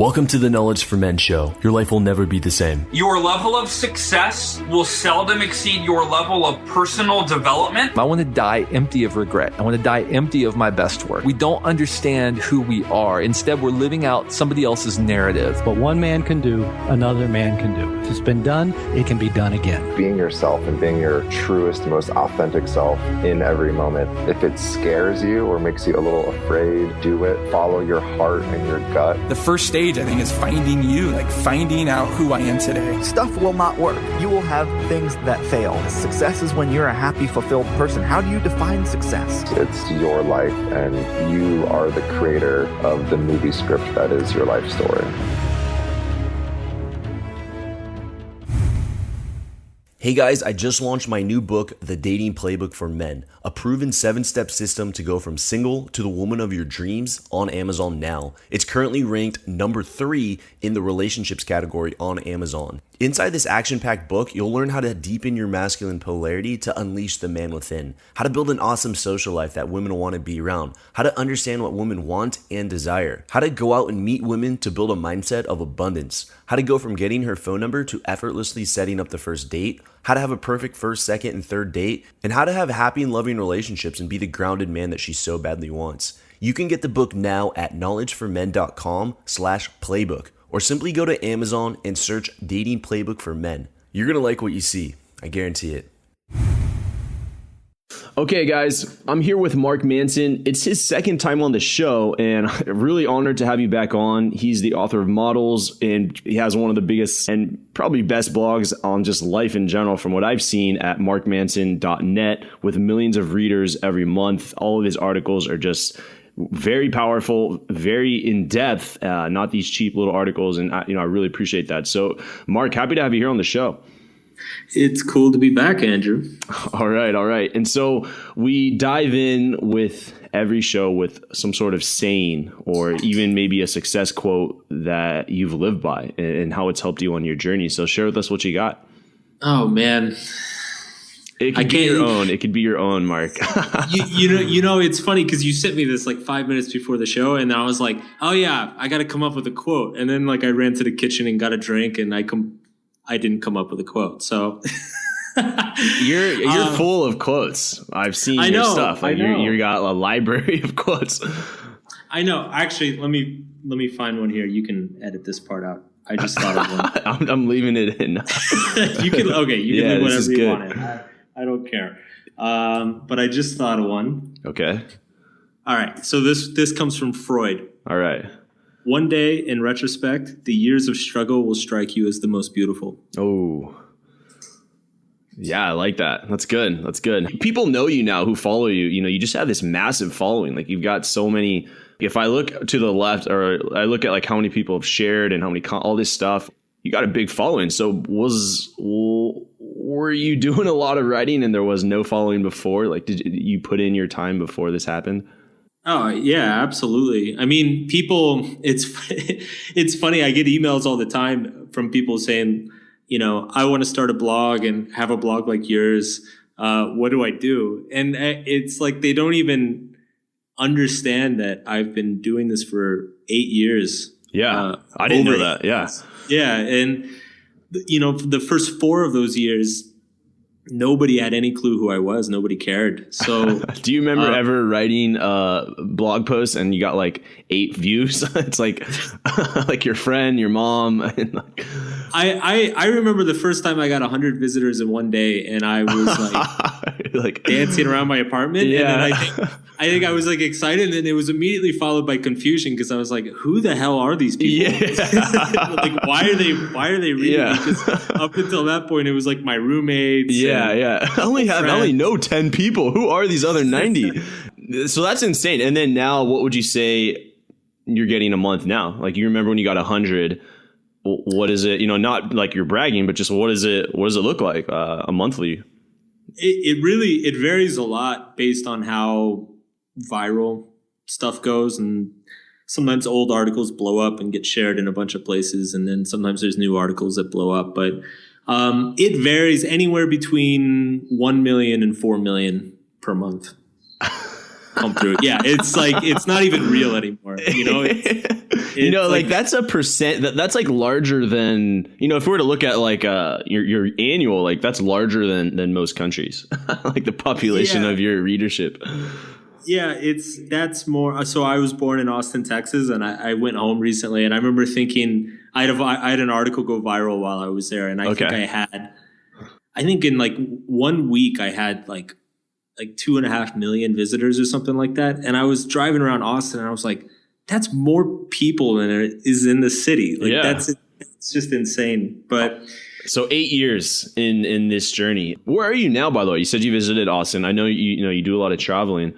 Welcome to the Knowledge for Men show. Your life will never be the same. Your level of success will seldom exceed your level of personal development. I want to die empty of regret. I want to die empty of my best work. We don't understand who we are. Instead, we're living out somebody else's narrative. What one man can do, another man can do. If it's been done, it can be done again. Being yourself and being your truest, most authentic self in every moment. If it scares you or makes you a little afraid, do it. Follow your heart and your gut. The first stage, I think, is finding you, like finding out who I am today. Stuff will not work. You will have things that fail. Success is when you're a happy, fulfilled person. How do you define success? It's your life, and you are the creator of the movie script that is your life story. Hey guys, I just launched my new book, The Dating Playbook for Men, a proven 7-step system to go from single to the woman of your dreams on Amazon now. It's currently ranked number 3 in the relationships category on Amazon. Inside this action-packed book, you'll learn how to deepen your masculine polarity to unleash the man within, how to build an awesome social life that women want to be around, how to understand what women want and desire, how to go out and meet women to build a mindset of abundance, how to go from getting her phone number to effortlessly setting up the first date, how to have a perfect first, second, and third date, and how to have happy and loving relationships and be the grounded man that she so badly wants. You can get the book now at knowledgeformen.com/playbook, or simply go to Amazon and search Dating Playbook for Men. You're going to like what you see. I guarantee it. Okay, guys, I'm here with Mark Manson. It's his second time on the show, and I'm really honored to have you back on. He's the author of Models, and he has one of the biggest and probably best blogs on just life in general from what I've seen at markmanson.net with millions of readers every month. All of his articles are just very powerful, very in-depth, not these cheap little articles, and I really appreciate that. So, Mark, happy to have you here on the show. It's cool to be back, Andrew. All right. And so we dive in with every show with some sort of saying or even maybe a success quote that you've lived by and how it's helped you on your journey. So share with us what you got. Oh, man. It could be your own. It could be your own, Mark. you know, it's funny because you sent me this like 5 minutes before the show, and I was like, oh, yeah, I got to come up with a quote. And then like I ran to the kitchen and got a drink, and I didn't come up with a quote. So you're full of quotes. I've seen your stuff. Like you got a library of quotes. I know. Actually, let me find one here. You can edit this part out. I just thought of one. I'm leaving it in. You can do whatever you want. I don't care. But I just thought of one. Okay. All right. So this comes from Freud. All right. One day, in retrospect, the years of struggle will strike you as the most beautiful. Oh, yeah, I like that. That's good. People know you now who follow you. You know, you just have this massive following. Like you've got so many. If I look to the left or I look at like how many people have shared and how many all this stuff, you got a big following. So were you doing a lot of writing and there was no following before? Like, did you put in your time before this happened? Oh, yeah, absolutely. I mean, people, it's funny. I get emails all the time from people saying, I want to start a blog and have a blog like yours. What do I do? And it's like they don't even understand that I've been doing this for 8 years. Yeah, I didn't know that. Yeah. Yeah. And, the first 4 of those years, nobody had any clue who I was. Nobody cared. So do you remember ever writing a blog post and you got like 8 views? It's like like your friend, your mom. And like... I remember the first time I got 100 visitors in one day, and I was like dancing around my apartment. Yeah. And then I think I was like excited, and it was immediately followed by confusion because I was like, who the hell are these people? Yeah. Like, why are they reading me? Because up until that point, it was like my roommates. Yeah. I only know 10 people. Who are these other 90? So that's insane. And then now, what would you say you're getting a month now? Like, you remember when you got 100? What is it? Not like you're bragging, but just what does it look like a monthly? It varies a lot based on how viral stuff goes, and sometimes old articles blow up and get shared in a bunch of places, and then sometimes there's new articles that blow up. But it varies anywhere between 1 million and 4 million per month. come through. Yeah, it's like it's not even real anymore. You know, like that's a percent that's like larger than, if we were to look at like your annual, like that's larger than most countries, like the population of your readership. Yeah, that's more. So I was born in Austin, Texas, and I went home recently, and I remember thinking I had an article go viral while I was there, and I think in like 1 week I had like 2.5 million visitors or something like that, and I was driving around Austin, and I was like, that's more people than there is in the city. Like it's just insane. But so 8 years in this journey. Where are you now, by the way? You said you visited Austin. I know you do a lot of traveling.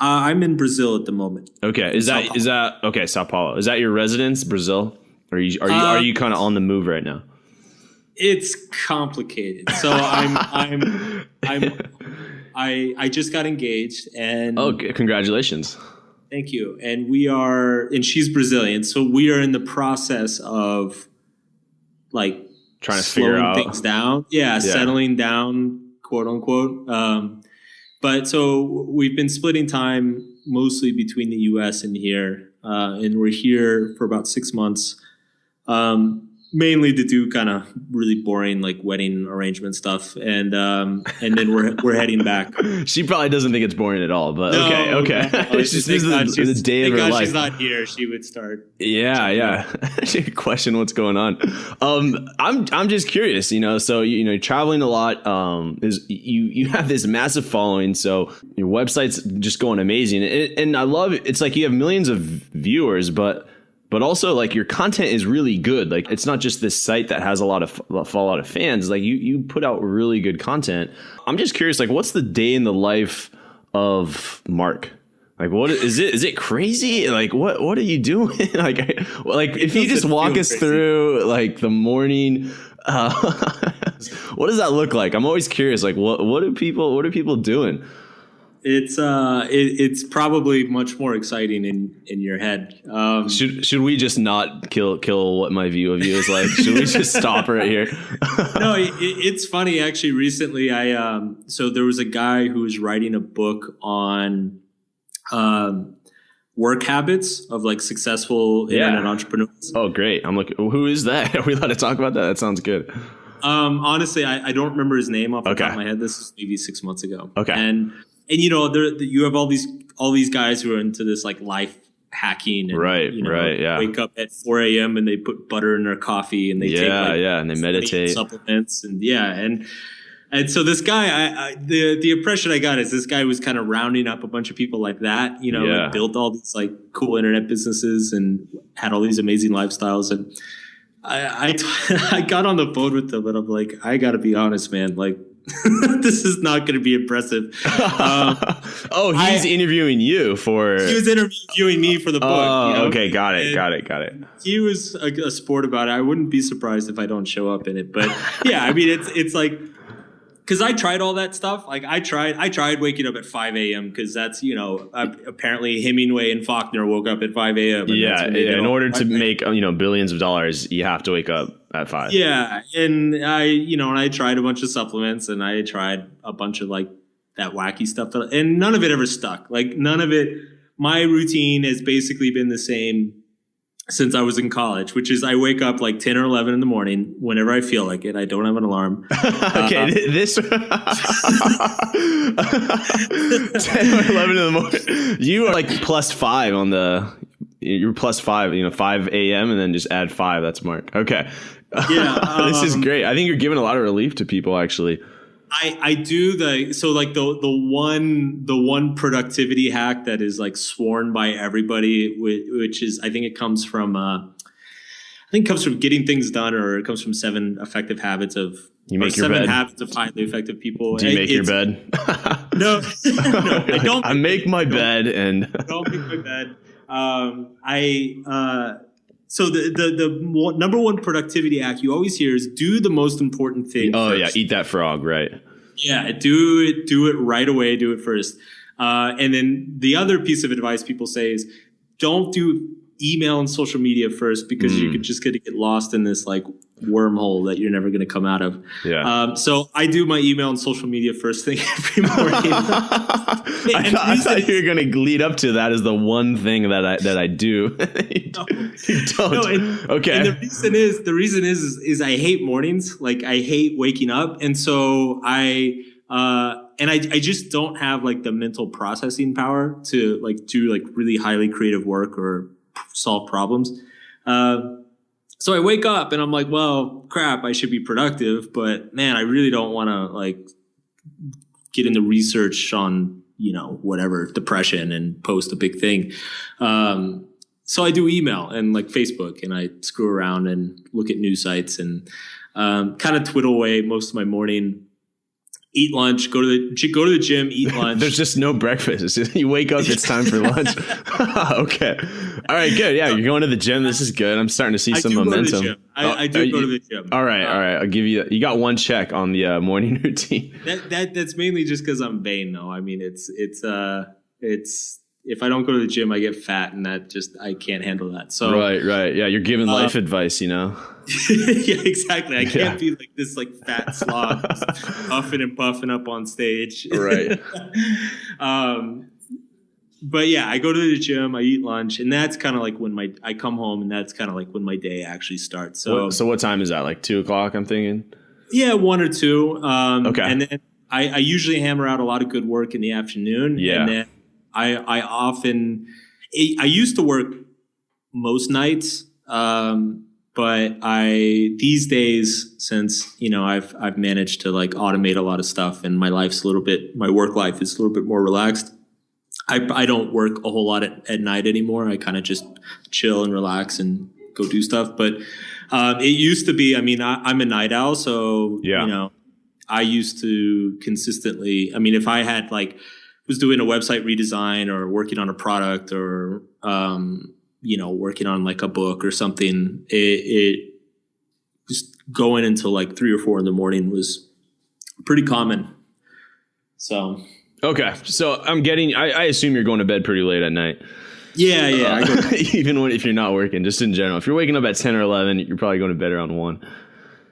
I'm in Brazil at the moment. Okay, is that okay? Sao Paulo. Is that your residence, Brazil? Or are you kind of on the move right now? It's complicated. So I just got engaged, and congratulations. Thank you. And she's Brazilian, so we are in the process of like trying to figure out things down. Yeah, settling down, quote unquote. But so we've been splitting time mostly between the U.S. and here, and we're here for about 6 months, mainly to do kind of really boring like wedding arrangement stuff, and then we're heading back. She probably doesn't think it's boring at all, but okay. This is the day of her life. She's not here. She would start. Yeah. She would question what's going on. I'm just curious, So you're traveling a lot. You have this massive following, so your website's just going amazing, and I love it. It's like you have millions of viewers, but also like your content is really good. Like it's not just this site that has a lot of fans. Like you put out really good content. I'm just curious, like what's the day in the life of Mark? Like what is it? Is it crazy? Like what are you doing? like if you just walk us through like the morning, what does that look like? I'm always curious. Like what are people doing? It's probably much more exciting in your head. Should we just not kill what my view of you is like? Should we just stop right here? No, it's funny actually. Recently, so there was a guy who was writing a book on work habits of like successful internet entrepreneurs. Oh, great! I'm looking. Who is that? Are we allowed to talk about that? That sounds good. Honestly, I don't remember his name off the top of my head. This was maybe 6 months ago. Okay, and you have all these guys who are into this like life hacking, and, wake up at 4 a.m. and they put butter in their coffee and they take and they meditate, supplements, and so this guy, the impression I got is this guy was kind of rounding up a bunch of people like that, like built all these like cool internet businesses and had all these amazing lifestyles. And I got on the phone with him and I'm like, I got to be honest, man, like. This is not going to be impressive. He's interviewing you for. He was interviewing me for the book. Okay, got it. He was a sport about it. I wouldn't be surprised if I don't show up in it. But yeah, I mean, it's like because I tried all that stuff. Like I tried waking up at 5 a.m. because that's apparently Hemingway and Faulkner woke up at 5 a.m. In order to make billions of dollars, you have to wake up at 5. Yeah, and I tried a bunch of supplements and I tried a bunch of like that wacky stuff, and none of it ever stuck. Like none of it. My routine has basically been the same since I was in college, which is I wake up like 10 or 11 in the morning whenever I feel like it. I don't have an alarm. Okay, this 10 or 11 in the morning. You are like +5 on the. You're +5. 5 a.m. and then just add 5. That's Mark. Okay. Yeah, this is great. I think you're giving a lot of relief to people, actually. I do the one productivity hack that is like sworn by everybody, which is I think it comes from getting things done, or it comes from 7 effective habits of you make your 7 bed. Habits of highly effective people. Do you make your bed? No, I don't. I make my bed and I don't make my bed. So the number one productivity hack you always hear is do the most important thing. Oh first. Yeah, eat that frog, right? Yeah, do it right away. Do it first. And then the other piece of advice people say is don't do email and social media first, because you could just get lost in this like wormhole that you're never going to come out of. Yeah. So I do my email and social media first thing every morning. I thought you were going to lead up to that as the one thing that I do. You don't. No, okay. And the reason is I hate mornings. Like I hate waking up. And so I just don't have like the mental processing power to like do like really highly creative work or solve problems. So I wake up and I'm like, well, crap, I should be productive, but man, I really don't want to like get into research on, whatever, depression and post a big thing. So I do email and like Facebook, and I screw around and look at news sites and kind of twiddle away most of my morning. Eat lunch, go to the gym, eat lunch. There's just no breakfast. It's just, you wake up, it's time for lunch. Okay. All right, good. Yeah, you're going to the gym. This is good. I'm starting to see some momentum. I do go to the gym. All right. I'll give you that. You got one check on the morning routine. That's mainly just because I'm vain, though. I mean, it's if I don't go to the gym, I get fat, and I can't handle that. So right. Yeah, you're giving life advice, Yeah, exactly. I can't be like this like fat slob, puffing and puffing up on stage. Right. But yeah, I go to the gym, I eat lunch, and that's kind of like when I come home, and that's kind of like when my day actually starts. So what time is that? Like 2:00, I'm thinking? Yeah, 1 or 2. Okay. And then I usually hammer out a lot of good work in the afternoon. Yeah. And then I used to work most nights, but these days, since I've managed to like automate a lot of stuff, and my work life is a little bit more relaxed. I don't work a whole lot at night anymore. I kind of just chill and relax and go do stuff. But it used to be. I mean, I'm a night owl, so I used to consistently. I mean, if I had was doing a website redesign or working on a product or working on like a book or something, it just going until like 3 or 4 in the morning was pretty common. So okay, so I assume you're going to bed pretty late at night. Yeah. Even if you're not working, just in general. If you're waking up at 10 or 11, you're probably going to bed around 1.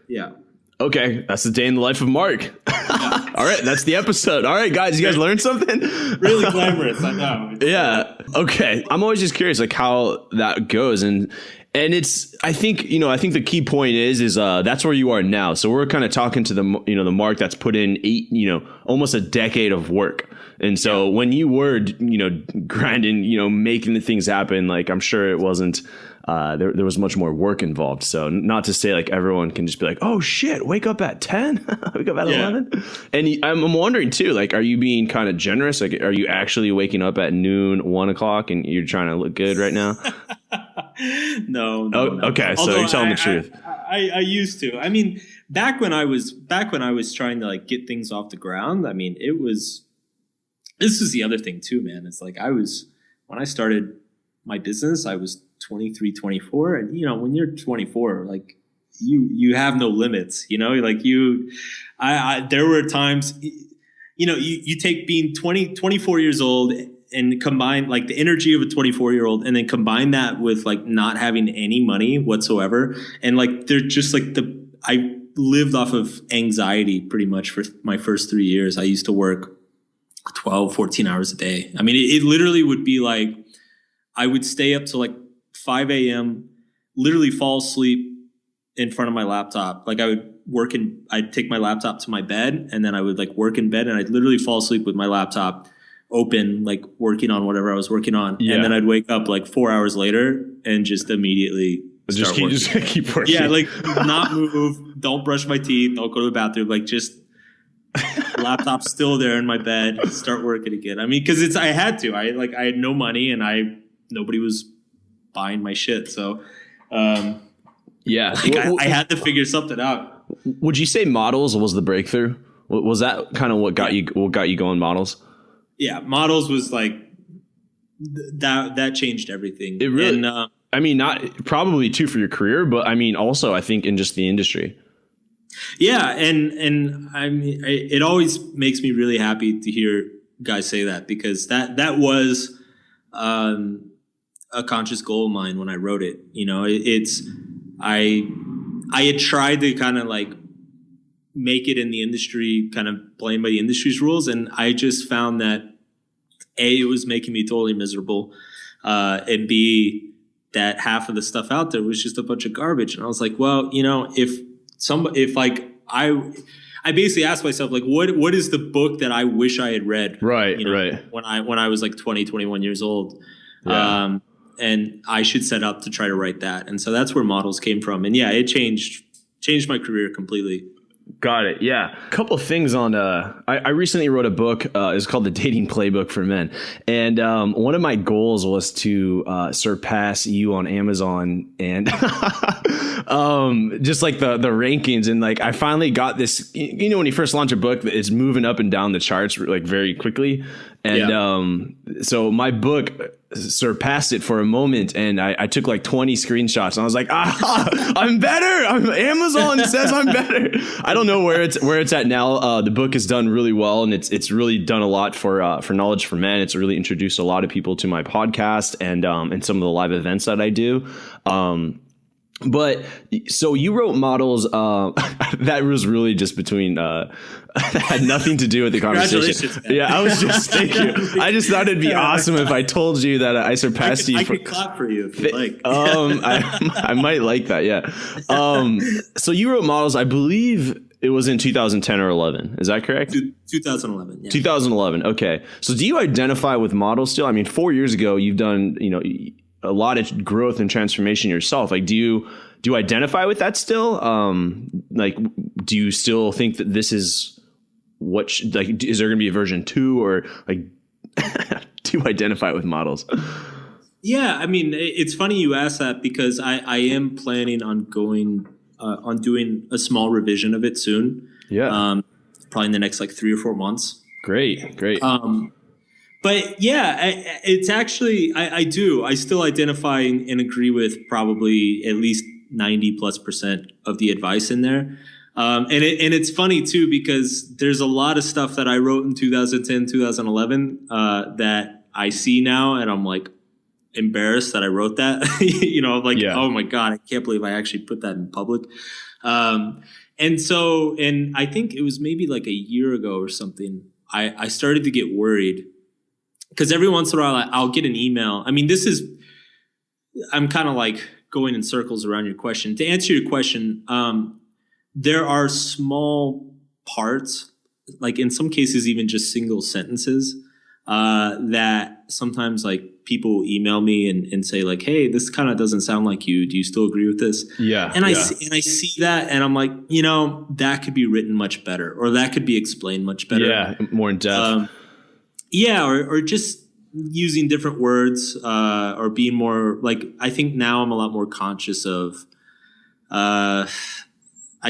Yeah. Okay, that's the day in the life of Mark. All right, that's the episode. All right, guys, you guys learned something? Really glamorous, I know. Yeah. Okay. I'm always just curious, like how that goes, and it's. I think the key point is that's where you are now. So we're kind of talking to the Mark that's put in almost a decade of work. And so when you were, grinding, making the things happen, like I'm sure it wasn't. There was much more work involved. So not to say like everyone can just be like, oh shit, wake up at 10, wake up at 11. And I'm wondering too, like, are you being kind of generous? Like, are you actually waking up at noon, 1 o'clock, and you're trying to look good right now? No. Okay. So you're telling the truth. I used to. I mean, back when I was trying to like get things off the ground. I mean, this is the other thing too, man. It's like when I started my business, I was 23, 24. And, when you're 24, like you have no limits, like there were times, you take being 24 years old and combine like the energy of a 24-year-old and then combine that with like not having any money whatsoever. And like, they're just like I lived off of anxiety pretty much for my first 3 years. I used to work 12, 14 hours a day. I mean, it literally would be like, I would stay up till like 5 a.m., literally fall asleep in front of my laptop. Like I'd take my laptop to my bed and then I would like work in bed and I'd literally fall asleep with my laptop open, like working on whatever I was working on. Yeah. And then I'd wake up like 4 hours later and just immediately start working. Just keep working. Yeah, like not move, don't brush my teeth, don't go to the bathroom, like just laptop's still there in my bed, start working again. I mean, because I had to. I had no money and nobody was buying my shit. So yeah, I had to figure something out. Would you say models was the breakthrough? Was that kind of what got you going, models? Yeah, models was like that changed everything. It really, I mean, not probably too for your career, but I mean also I think in just the industry. Yeah, and I mean, it always makes me really happy to hear guys say that, because that was a conscious goal of mine when I wrote it. I had tried to kind of like make it in the industry, kind of playing by the industry's rules, and I just found that A, it was making me totally miserable, and B, that half of the stuff out there was just a bunch of garbage. And I was like, well, I basically asked myself, like, what is the book that I wish I had read? Right. When I was like 20, 21 years old. Yeah. And I should set up to try to write that. And so that's where Models came from. And yeah, it changed my career completely. Got it. Yeah. A couple of things on, I recently wrote a book, it's called The Dating Playbook for Men. And, one of my goals was to, surpass you on Amazon and, just like the rankings. And like, I finally got this, when you first launch a book, it's moving up and down the charts like very quickly. And, so my book surpassed it for a moment, and I took like 20 screenshots, and I was like, I'm better. Amazon says I'm better. I don't know where it's at now. The book has done really well, and it's really done a lot for Knowledge for Men. It's really introduced a lot of people to my podcast and some of the live events that I do. But so you wrote Models, that was really just between, that had nothing to do with the conversation. Yeah, I was just thinking, I just thought it'd be awesome if I told you that I surpassed you. I could clap for you if you like. I might like that. Yeah. So you wrote Models, I believe it was in 2010 or 11. Is that correct? 2011. Yeah. 2011. Okay. So do you identify with Models still? I mean, 4 years ago, you've done, a lot of growth and transformation yourself. Like, do you identify with that still? Like, do you still think that this is is there going to be a version 2, or like, do you identify with Models? Yeah. I mean, it's funny you ask that, because I am planning on doing a small revision of it soon. Yeah. Probably in the next like 3 or 4 months. Great. But yeah, it's actually, I still identify and agree with probably at least 90+% of the advice in there. And it's funny too, because there's a lot of stuff that I wrote in 2010, 2011, that I see now, and I'm like embarrassed that I wrote that, Oh my God, I can't believe I actually put that in public. And I think it was maybe like a year ago or something, I started to get worried. Because every once in a while, I'll get an email. I mean, I'm kind of like going in circles around your question. To answer your question, there are small parts, like in some cases, even just single sentences, that sometimes like people email me and say like, hey, this kind of doesn't sound like you. Do you still agree with this? Yeah. And I see that, and I'm like, that could be written much better, or that could be explained much better. Yeah, more in depth. Or just using different words, or being more like, I think now I'm a lot more conscious of, I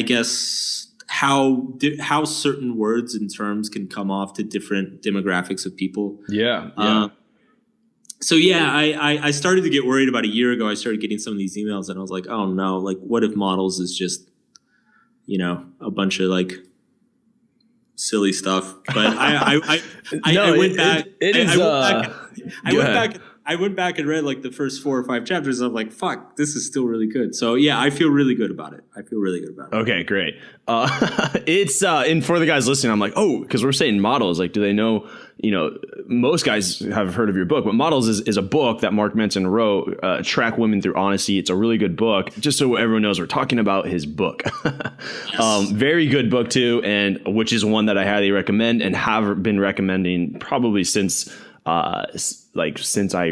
guess how certain words and terms can come off to different demographics of people. Yeah. So yeah, I started to get worried about a year ago. I started getting some of these emails, and I was like, oh no, like what if Models is just, a bunch of like silly stuff. But I went back. I went back and read like the first 4 or 5 chapters. And I'm like, fuck, this is still really good. So yeah, I feel really good about it. Okay, great. It's and for the guys listening, I'm like, because we're saying Models. Like, do they know? Most guys have heard of your book, but Models is a book that Mark Manson wrote. Track Women Through Honesty. It's a really good book. Just so everyone knows, we're talking about his book. Yes. Very good book too, and which is one that I highly recommend and have been recommending probably since I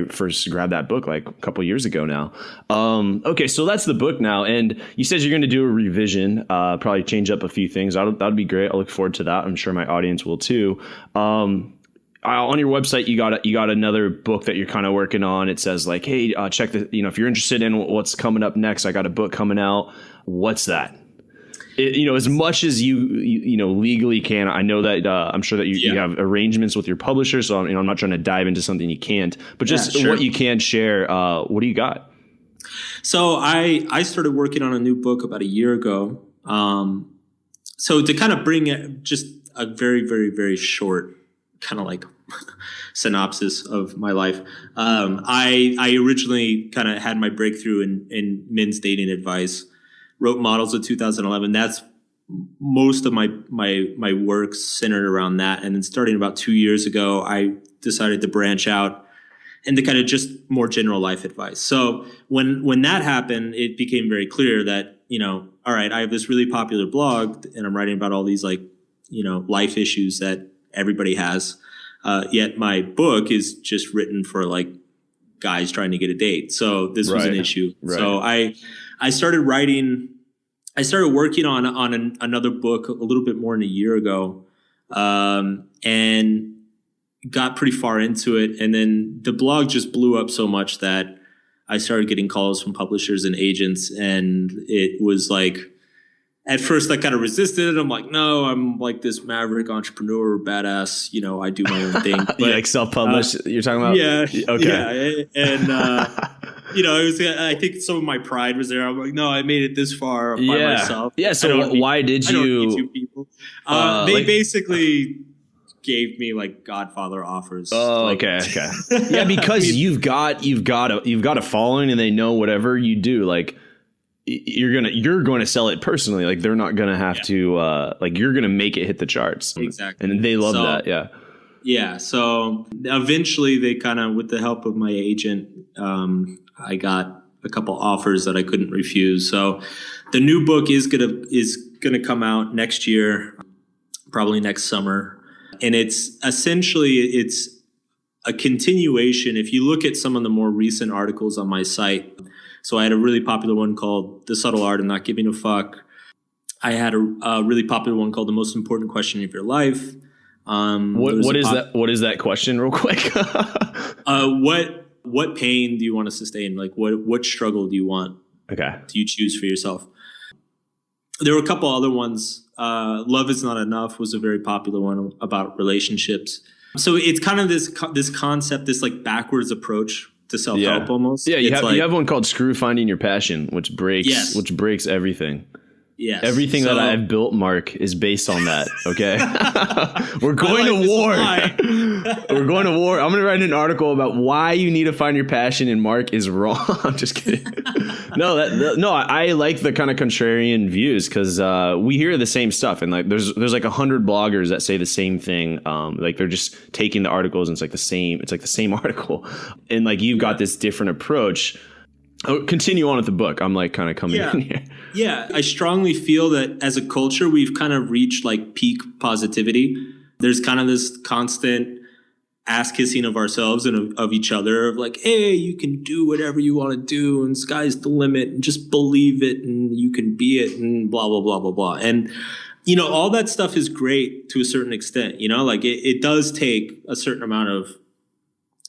first grabbed that book like a couple years ago now. Okay, so that's the book now, and you said you're going to do a revision, probably change up a few things. That'd be great. I look forward to that. I'm sure my audience will too. On your website, you got another book that you're kind of working on. It says like, hey, check the, if you're interested in what's coming up next, I got a book coming out. What's that? As much as you legally can. I know that I'm sure that you have arrangements with your publisher, so I'm not trying to dive into something you can't, but just what you can share. What do you got? So I started working on a new book about a year ago. So to kind of bring it just a very, very, very short kind of like synopsis of my life. I originally kind of had my breakthrough in men's dating advice, wrote Models of 2011. That's most of my work centered around that. And then starting about 2 years ago, I decided to branch out into kind of just more general life advice. So when that happened, it became very clear that, all right, I have this really popular blog and I'm writing about all these life issues that everybody has. Yet my book is just written for like guys trying to get a date. So this was an issue. Right. So I started working on another book a little bit more than a year ago, and got pretty far into it. And then the blog just blew up so much that I started getting calls from publishers and agents. And it was like, at first I kind of resisted it. I'm like, no, I'm like this maverick entrepreneur, badass, I do my own thing. But, like self-published, you're talking about? Yeah. Okay. Yeah. And, I think some of my pride was there. I'm like, no, I made it this far by myself. Yeah. So why did you? I don't need two people. They basically gave me like Godfather offers. Oh, okay. Yeah, because you've got a following, and they know whatever you do, like you're going to sell it personally. Like they're not going to have to you're going to make it hit the charts. Exactly. And they love that. Yeah. Yeah. So eventually they kind of, with the help of my agent, I got a couple offers that I couldn't refuse. So the new book is gonna come out next year, probably next summer. And it's essentially a continuation. If you look at some of the more recent articles on my site, so I had a really popular one called The Subtle Art of Not Giving a Fuck. I had a really popular one called The Most Important Question of Your Life. What is that question real quick? What pain do you want to sustain? Like what struggle do you want? Okay. Do you choose for yourself? There were a couple other ones. Love is Not Enough was a very popular one about relationships. So it's kind of this concept, this like backwards approach to self-help almost. Yeah, you have one called Screw Finding Your Passion, which breaks everything. Yes. Everything that I've built, Mark, is based on that. Okay. We're going to war. We're going to war. I'm going to write an article about why you need to find your passion, and Mark is wrong. I'm just kidding. I like the kind of contrarian views, because we hear the same stuff, and like there's like 100 bloggers that say the same thing. Like they're just taking the articles, and it's like the same article, and like you've got this different approach. Oh, continue on with the book. I'm like kind of coming in here. Yeah, I strongly feel that as a culture, we've kind of reached like peak positivity. There's kind of this constant ass kissing of ourselves and of each other of like, hey, you can do whatever you want to do and sky's the limit and just believe it and you can be it and blah, blah, blah, blah, blah. And, all that stuff is great to a certain extent, like it does take a certain amount of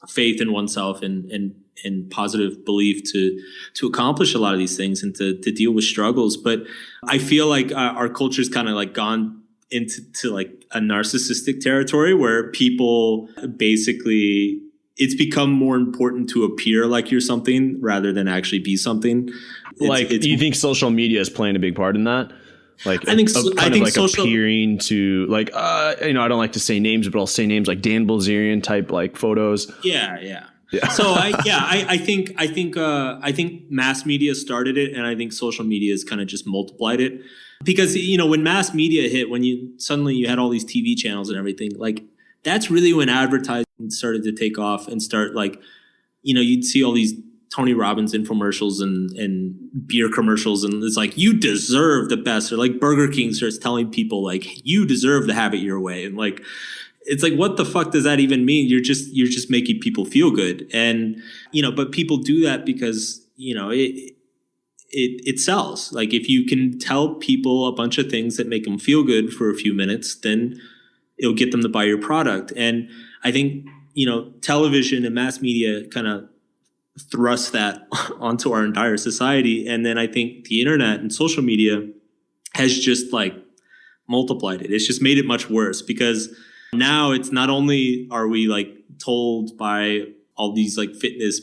faith in oneself and positive belief to accomplish a lot of these things and to deal with struggles. But I feel like our culture's kind of like gone into like a narcissistic territory where people basically, it's become more important to appear like you're something rather than actually be something. Do you think social media is playing a big part in that? Like, I think appearing to like, I don't like to say names, but I'll say names like Dan Bilzerian type like photos. Yeah. So I think mass media started it, and I think social media has kind of just multiplied it, because when mass media hit, when you had all these TV channels and everything, like that's really when advertising started to take off and start like, you'd see all these Tony Robbins infomercials and beer commercials, and it's like, you deserve the best, or like Burger King starts telling people like, you deserve to have it your way, and like, it's like, what the fuck does that even mean? You're just making people feel good. And, but people do that because, it sells. Like if you can tell people a bunch of things that make them feel good for a few minutes, then it'll get them to buy your product. And I think, television and mass media kind of thrust that onto our entire society. And then I think the internet and social media has just like multiplied it. It's just made it much worse, because now it's not only are we like told by all these like fitness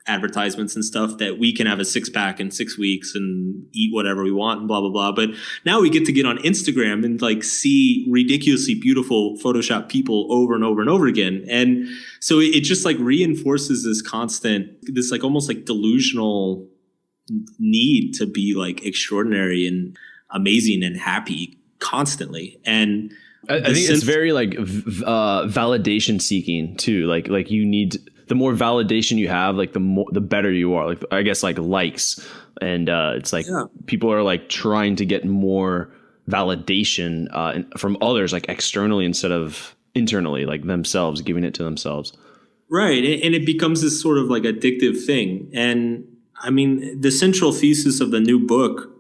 advertisements and stuff that we can have a 6-pack in 6 weeks and eat whatever we want and blah, blah, blah. But now we get to get on Instagram and like see ridiculously beautiful Photoshop people over and over and over again. And so it just like reinforces this constant, this like almost like delusional need to be like extraordinary and amazing and happy constantly. And I think it's very like validation seeking too. Like you need, the more validation you have, like the better you are. Like I guess like likes, and it's like people are like trying to get more validation from others, like externally instead of internally, like themselves, giving it to themselves. Right, and it becomes this sort of like addictive thing. And I mean, the central thesis of the new book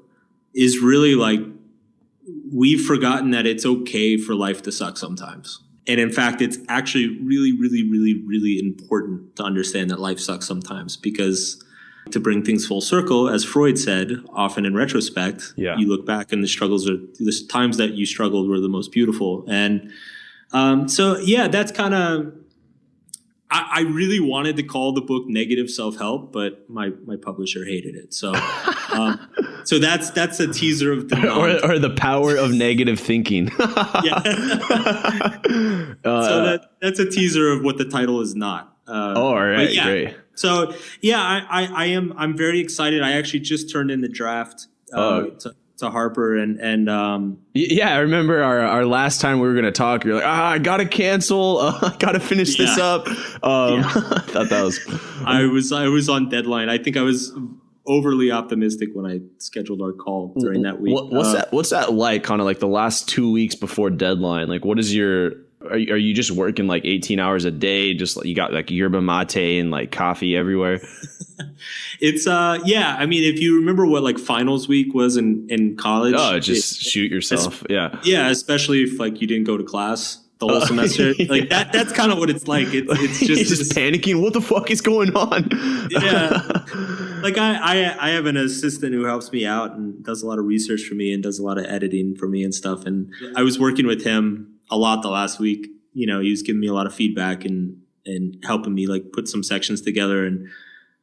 is really like, we've forgotten that it's okay for life to suck sometimes. And in fact, it's actually really, really, really, really important to understand that life sucks sometimes, because to bring things full circle, as Freud said, often in retrospect, you look back and the times that you struggled were the most beautiful. And so, that's kind of, I really wanted to call the book Negative Self-Help, but my publisher hated it. So so that's a teaser of the or the power of negative thinking. So that's a teaser of what the title is not. All right, great. So I'm very excited. I actually just turned in the draft to Harper and I remember our last time we were going to talk, you're like, I gotta cancel, I gotta finish this up. I thought that was I was on deadline. I think I was overly optimistic when I scheduled our call during that week. What's that like, kind of like the last 2 weeks before deadline? Like, what is are you just working like 18 hours a day, just like you got like yerba mate and like coffee everywhere? It's I mean, if you remember what like finals week was in college, shoot yourself. Yeah, especially if like you didn't go to class the whole semester. Like that's kind of what it's like. It's just panicking. What the fuck is going on? Like I have an assistant who helps me out and does a lot of research for me and does a lot of editing for me and stuff. And I was working with him a lot the last week. You know, he was giving me a lot of feedback and helping me like put some sections together. And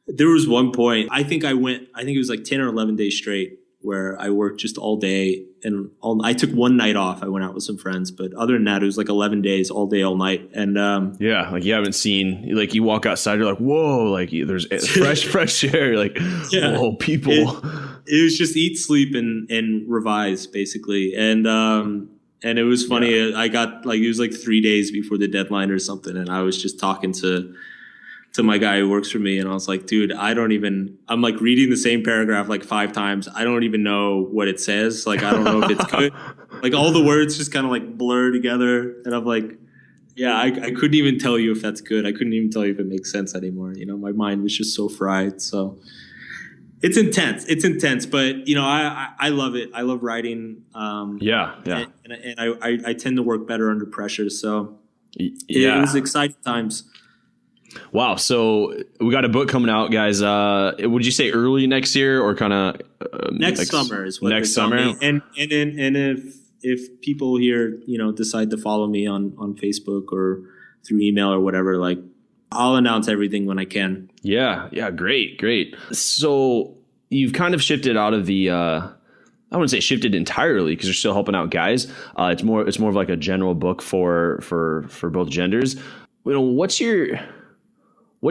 there was one point, I think it was like 10 or 11 days straight where I worked just all day and I took one night off. I went out with some friends, but other than that, it was like 11 days, all day, all night. And like you haven't seen, like you walk outside, you're like, whoa, like there's fresh air, like, whoa, people. It was just eat, sleep, and revise basically. And it was funny. I got like, it was like 3 days before the deadline or something. And I was just talking to my guy who works for me. And I was like, dude, I'm like reading the same paragraph like 5 times. I don't even know what it says. Like, I don't know if it's good. Like all the words just kind of like blur together. And I'm like, I couldn't even tell you if that's good. I couldn't even tell you if it makes sense anymore. You know, my mind was just so fried. So it's intense, but you know, I love it. I love writing. And I tend to work better under pressure. So it was exciting times. Wow. So we got a book coming out, guys. Would you say early next year or kind of next summer is what next summer? And if people here, you know, decide to follow me on Facebook or through email or whatever, like I'll announce everything when I can. Yeah. Great. So you've kind of shifted out of the, I wouldn't say shifted entirely because you're still helping out guys. It's more of like a general book for both genders. You know, what's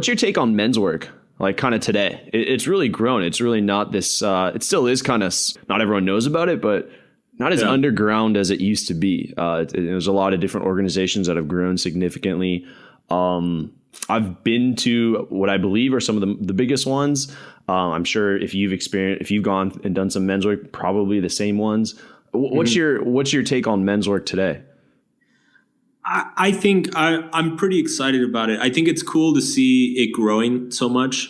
your take on men's work? Like kind of today, it's really grown. It's really not this, it still is kind of, not everyone knows about it, but not as underground as it used to be. There's a lot of different organizations that have grown significantly. I've been to what I believe are some of the biggest ones. I'm sure if you've gone and done some men's work, probably the same ones. What's your take on men's work today? I think I'm pretty excited about it. I think it's cool to see it growing so much,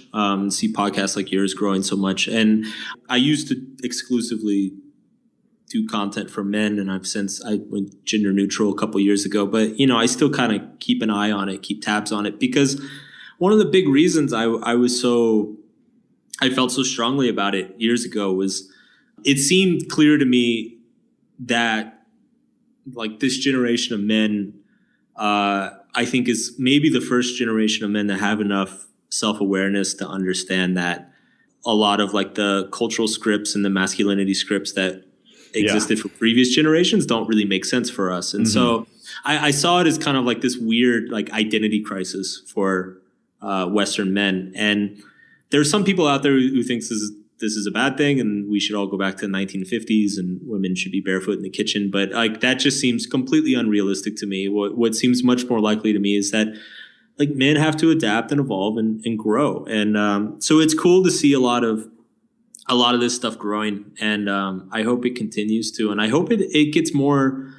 see podcasts like yours growing so much. And I used to exclusively do content for men, and I went gender neutral a couple years ago. But, you know, I still kind of keep an eye on it, keep tabs on it, because one of the big reasons I felt so strongly about it years ago was it seemed clear to me that like this generation of men, I think is maybe the first generation of men that have enough self-awareness to understand that a lot of like the cultural scripts and the masculinity scripts that existed for previous generations don't really make sense for us. And so I saw it as kind of like this weird like identity crisis for Western men. And there are some people out there who thinks this is a bad thing and we should all go back to the 1950s and women should be barefoot in the kitchen. But like that just seems completely unrealistic to me. What seems much more likely to me is that like men have to adapt and evolve and grow. And so it's cool to see a lot of this stuff growing. And I hope it continues to. And I hope it gets more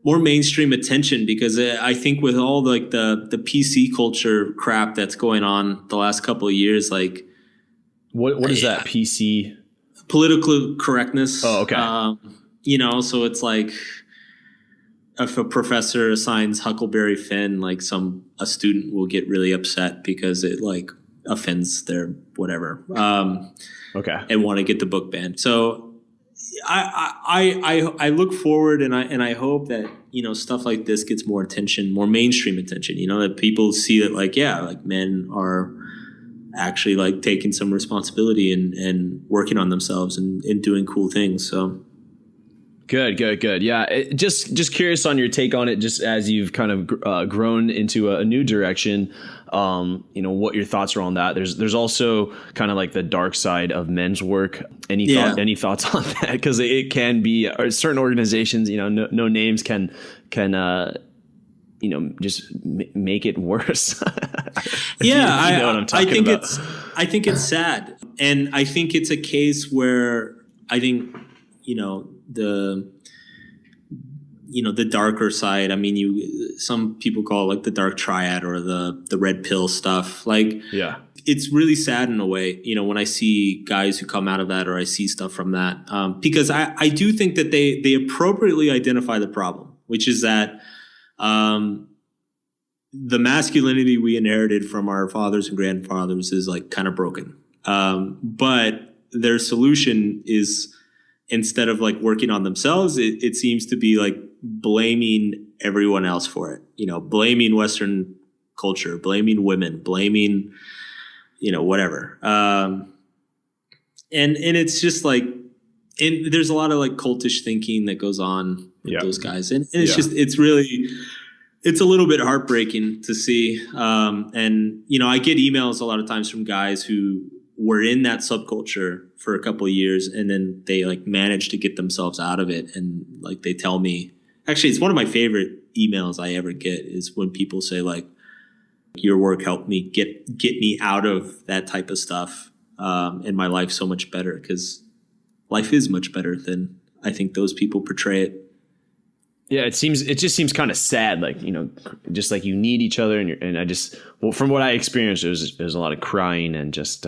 mainstream attention, because I think with all like the PC culture crap that's going on the last couple of years, like what is that PC? Political correctness. Oh, okay. So it's like if a professor assigns Huckleberry Finn, like a student will get really upset because it like offends their whatever. Okay. And want to get the book banned. So I look forward and I hope that, stuff like this gets more attention, more mainstream attention, that people see that like, yeah, like men are actually like taking some responsibility and working on themselves and doing cool things. So Good. Yeah. Just curious on your take on it, just as you've kind of grown into a new direction, what your thoughts are on that. There's also kind of like the dark side of men's work. Any thoughts on that? Because it can be certain organizations, no names can just make it worse. I think it's sad. And I think it's a case where I think, the darker side. I mean, some people call it like the dark triad or the red pill stuff. Like, yeah, it's really sad in a way, when I see guys who come out of that, or I see stuff from that, because I do think that they appropriately identify the problem, which is that, the masculinity we inherited from our fathers and grandfathers is like kind of broken. But their solution is, instead of like working on themselves, it seems to be like blaming everyone else for it, blaming Western culture, blaming women, blaming, whatever. And it's just like, and there's a lot of like cultish thinking that goes on with those guys. And it's just, it's a little bit heartbreaking to see. And, I get emails a lot of times from guys who were in that subculture for a couple of years, and then they like managed to get themselves out of it. And like, they tell me, actually, it's one of my favorite emails I ever get is when people say like, your work helped me get me out of that type of stuff. And my life's so much better, because life is much better than I think those people portray it. Yeah, it just seems kind of sad, like, just like you need each other, from what I experienced, there's a lot of crying and just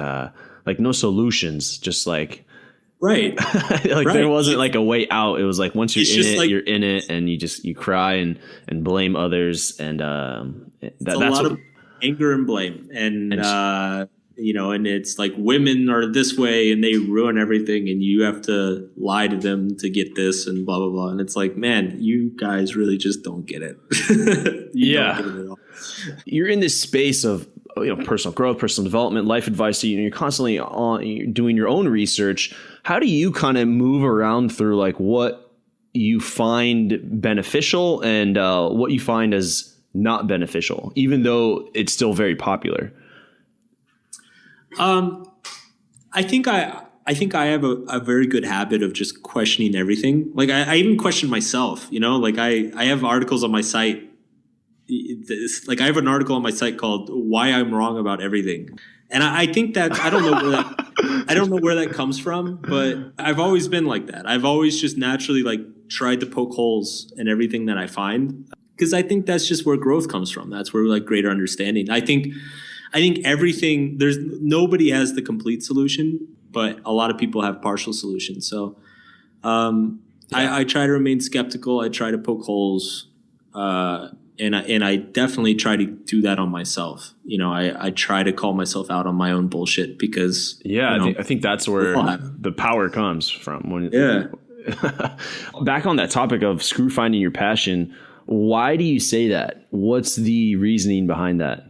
like no solutions, just like right. There wasn't like a way out. It was like once you're in it, like, you're in it, and you cry and blame others, and that's a lot of anger and blame, and it's like women are this way and they ruin everything, and you have to lie to them to get this, and blah blah blah. And it's like, man, you guys really just don't get it. Don't get it at all. You're in this space of personal growth, personal development, life advice. So you're constantly doing your own research. How do you kind of move around through like what you find beneficial and what you find as not beneficial, even though it's still very popular? I think I have a very good habit of just questioning everything. Like I even question myself, like I have articles on my site. I have an article on my site called "Why I'm Wrong About Everything," and I think that I don't know where that comes from, but I've always been like that. I've always just naturally like tried to poke holes in everything that I find, because I think that's just where growth comes from. That's where like greater understanding. I think everything, nobody has the complete solution, but a lot of people have partial solutions. So I try to remain skeptical. I try to poke holes. And I definitely try to do that on myself. I try to call myself out on my own bullshit, because I think that's where the power comes from. Back on that topic of screw finding your passion, why do you say that? What's the reasoning behind that?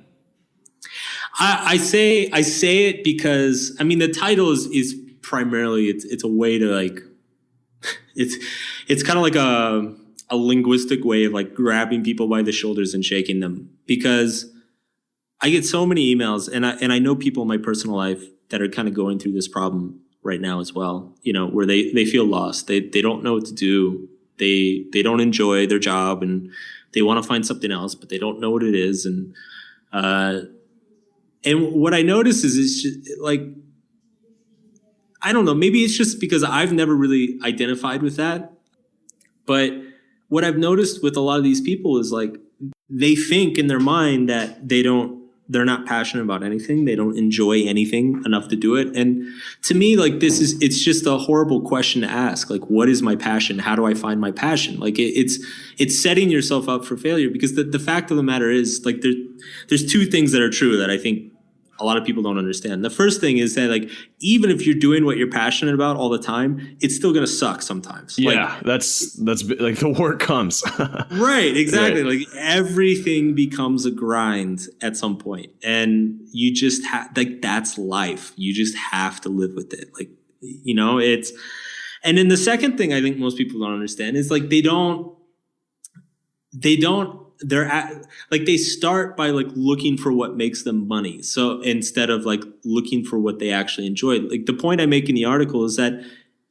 I say it because, I mean, the title is primarily, it's a way to like, it's kind of like a linguistic way of like grabbing people by the shoulders and shaking them, because I get so many emails, and I know people in my personal life that are kind of going through this problem right now as well, you know, where they feel lost. They don't know what to do. They don't enjoy their job, and they want to find something else, but they don't know what it is. And what I notice is it's just like, I don't know, maybe it's just because I've never really identified with that. But what I've noticed with a lot of these people is like, they think in their mind that they're not passionate about anything. They don't enjoy anything enough to do it. And to me, like, it's just a horrible question to ask. Like, what is my passion? How do I find my passion? Like, it's setting yourself up for failure, because the fact of the matter is, like, there's two things that are true that I think a lot of people don't understand. The first thing is that, like, even if you're doing what you're passionate about all the time, it's still going to suck sometimes. Yeah, like, that's like the work comes. Right, exactly. Right. Like, everything becomes a grind at some point, and you just have, like, that's life. You just have to live with it. Like, you know, and then the second thing I think most people don't understand is, like, they start by, like, looking for what makes them money. So instead of, like, looking for what they actually enjoy, like, the point I make in the article is that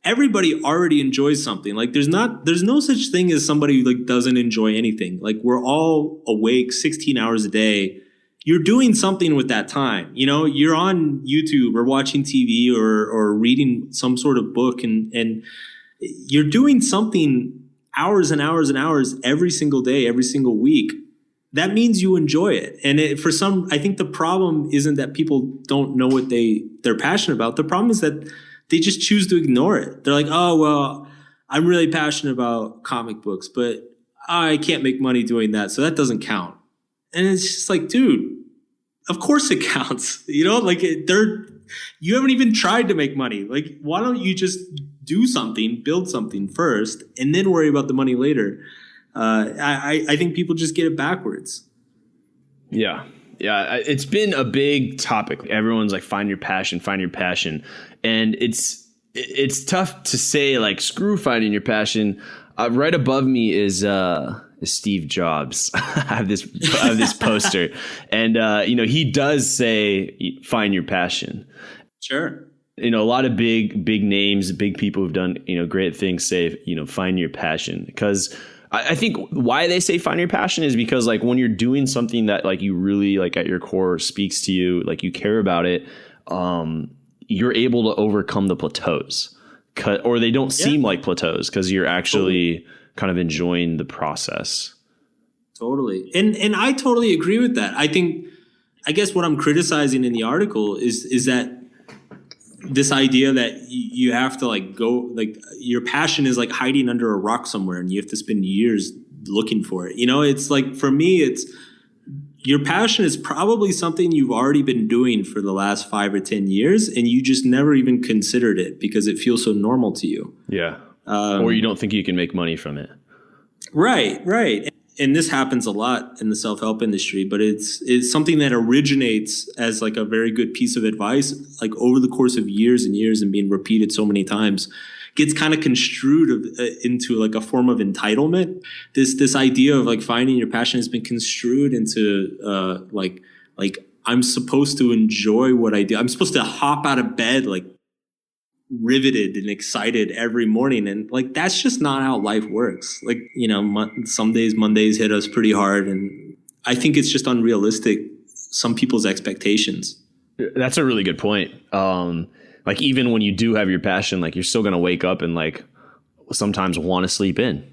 everybody already enjoys something. Like, there's no such thing as somebody who, like, doesn't enjoy anything. Like, we're all awake 16 hours a day. You're doing something with that time. You know, you're on YouTube or watching TV or reading some sort of book, and you're doing something hours and hours and hours every single day, every single week. That means you enjoy it. And I think the problem isn't that people don't know what they're passionate about. The problem is that they just choose to ignore it. They're like, oh, well, I'm really passionate about comic books, but I can't make money doing that, so that doesn't count. And it's just like, dude, of course it counts. You know, like, you haven't even tried to make money. Like, why don't you just do something, build something first, and then worry about the money later? I think people just get it backwards. Yeah. It's been a big topic. Everyone's like, find your passion. And it's tough to say, like, screw finding your passion. Right above me is Steve Jobs. I have this poster, and you know, he does say, find your passion. Sure. You know, a lot of big names, big people who've done, you know, great things say, you know, find your passion. Because I think why they say find your passion is because, like, when you're doing something that, like, you really, like, at your core speaks to you, like, you care about it, you're able to overcome the plateaus, or they don't seem like plateaus, because you're actually kind of enjoying the process. Totally. And I totally agree with that. I guess what I'm criticizing in the article is that this idea that you have to, like, go, like, your passion is like hiding under a rock somewhere, and you have to spend years looking for it. You know, it's like, for me, it's, your passion is probably something you've already been doing for the last 5 or 10 years, and you just never even considered it because it feels so normal to you. Yeah. Or you don't think you can make money from it. Right. And this happens a lot in the self-help industry, but it's something that originates as, like, a very good piece of advice, like, over the course of years and years and being repeated so many times, gets kind of construed into, like, a form of entitlement. This idea of, like, finding your passion has been construed into like I'm supposed to enjoy what I do. I'm supposed to hop out of bed, like, riveted and excited every morning, and, like, that's just not how life works. Like, you know, some days Mondays hit us pretty hard, and I think it's just unrealistic, some people's expectations. That's a really good point. Like, even when you do have your passion, like, you're still gonna wake up and, like, sometimes want to sleep in.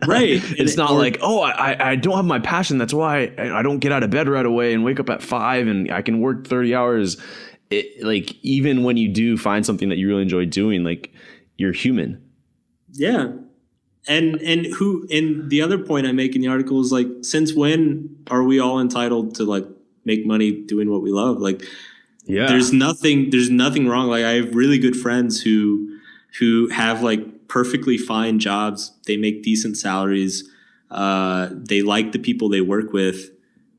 Right. It's not like, oh, I don't have my passion, that's why I don't get out of bed right away and wake up at 5 and I can work 30 hours. Like, even when you do find something that you really enjoy doing, like, you're human. Yeah. And the other point I make in the article is, like, since when are we all entitled to, like, make money doing what we love? Like, yeah, there's nothing wrong. Like, I have really good friends who have, like, perfectly fine jobs. They make decent salaries. They like the people they work with.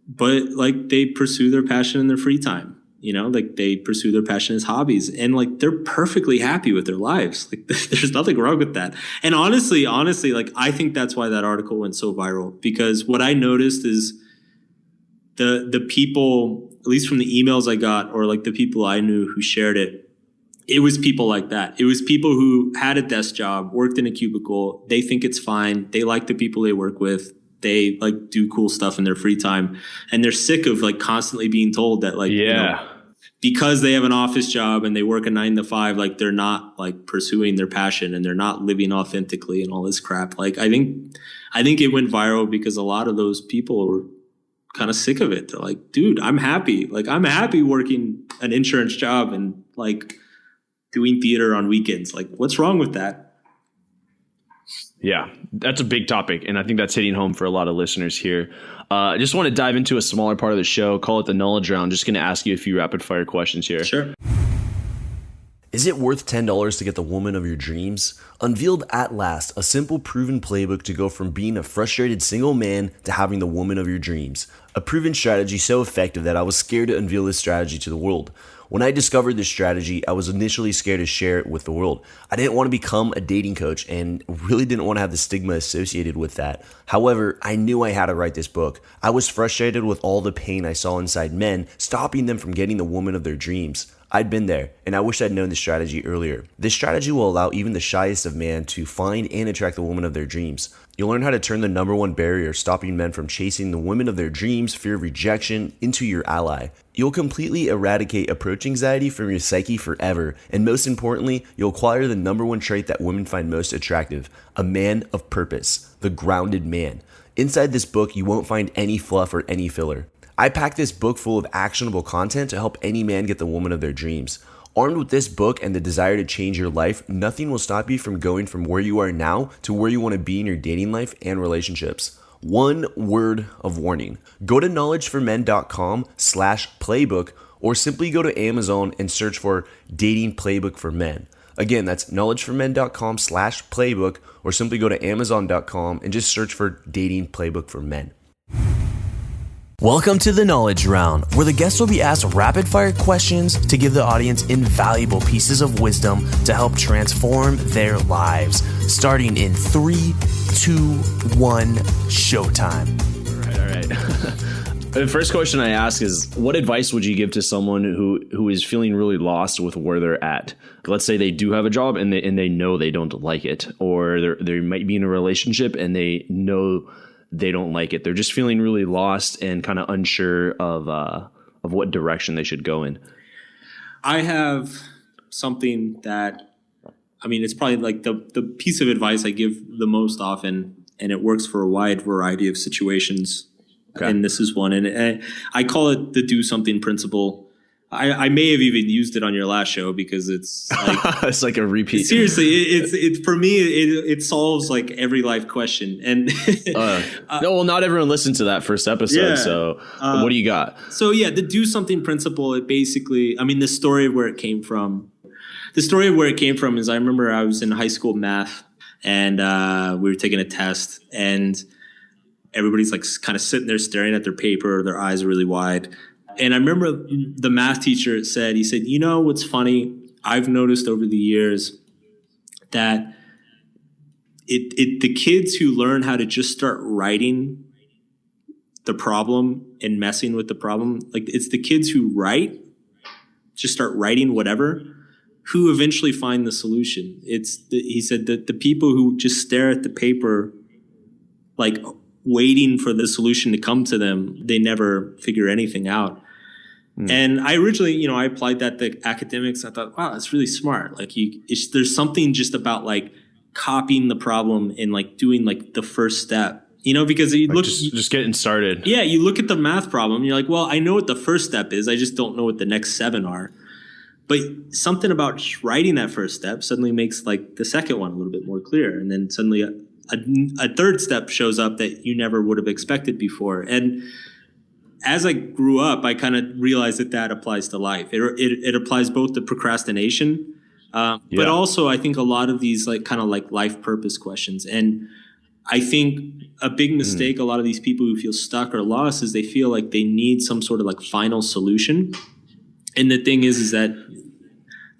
but like they pursue their passion in their free time. Like they pursue their passion as hobbies, and like they're perfectly happy with their lives. Like there's nothing wrong with that. And honestly, like I think that's why that article went so viral, because what I noticed is the people, at least from the emails I got, or like the people I knew who shared it, it was people like that. It was people who had a desk job, worked in a cubicle. They think it's fine. They like the people they work with. They like do cool stuff in their free time, and they're sick of like constantly being told that like, because they have an office job and they work a 9 to 5, like they're not like pursuing their passion and they're not living authentically and all this crap. Like I think it went viral because a lot of those people were kind of sick of it. They're like, dude, I'm happy. Like I'm happy working an insurance job and like doing theater on weekends. Like what's wrong with that? Yeah, that's a big topic, and I think that's hitting home for a lot of listeners here. I just want to dive into a smaller part of the show, call it the knowledge round. Just going to ask you a few rapid fire questions here. Sure. Is it worth $10 to get the woman of your dreams? Unveiled at last, a simple proven playbook to go from being a frustrated single man to having the woman of your dreams. A proven strategy so effective that I was scared to unveil this strategy to the world. When I discovered this strategy, I was initially scared to share it with the world. I didn't want to become a dating coach and really didn't want to have the stigma associated with that. However, I knew I had to write this book. I was frustrated with all the pain I saw inside men, stopping them from getting the woman of their dreams. I'd been there, and I wish I'd known this strategy earlier. This strategy will allow even the shyest of men to find and attract the woman of their dreams. You'll learn how to turn the number one barrier stopping men from chasing the women of their dreams, fear of rejection, into your ally. You'll completely eradicate approach anxiety from your psyche forever, and most importantly, you'll acquire the number one trait that women find most attractive, a man of purpose, the grounded man. Inside this book, you won't find any fluff or any filler. I packed this book full of actionable content to help any man get the woman of their dreams. Armed with this book and the desire to change your life, nothing will stop you from going from where you are now to where you want to be in your dating life and relationships. One word of warning. Go to knowledgeformen.com/playbook or simply go to Amazon and search for Dating Playbook for Men. Again, that's knowledgeformen.com/playbook or simply go to amazon.com and just search for Dating Playbook for Men. Welcome to the Knowledge Round, where the guests will be asked rapid-fire questions to give the audience invaluable pieces of wisdom to help transform their lives. Starting in 3, 2, 1, showtime. All right. The first question I ask is, what advice would you give to someone who is feeling really lost with where they're at? Let's say they do have a job and they know they don't like it, or they might be in a relationship and they know they don't like it. They're just feeling really lost and kind of unsure of what direction they should go in. I have something that, I mean, it's probably like the piece of advice I give the most often, and it works for a wide variety of situations. Okay. And this is one. And I call it the do something principle. I may have even used it on your last show because it's like, it's like a repeat. Seriously, it's for me, it solves like every life question. And no, well, not everyone listened to that first episode. Yeah. So what do you got? So yeah, the do something principle, it basically, I mean, the story of where it came from. The story of where it came from is I remember I was in high school math and we were taking a test and everybody's like kind of sitting there staring at their paper. Their eyes are really wide. And I remember the math teacher said, you know, what's funny? I've noticed over the years that the kids who learn how to just start writing the problem and messing with the problem, like it's the kids who just start writing whatever, who eventually find the solution. He said that the people who just stare at the paper, like waiting for the solution to come to them, they never figure anything out. And I originally, you know, I applied that to academics. I thought, wow, that's really smart. Like there's something just about like copying the problem and like doing like the first step, you know, because you look just getting started. Yeah. You look at the math problem. You're like, well, I know what the first step is. I just don't know what the next 7 are. But something about just writing that first step suddenly makes like the second one a little bit more clear. And then suddenly a third step shows up that you never would have expected before. And as I grew up, I kind of realized that applies to life. It applies both to procrastination, but also I think a lot of these like kind of like life purpose questions. And I think a big mistake a lot of these people who feel stuck or lost is they feel like they need some sort of like final solution. And the thing is that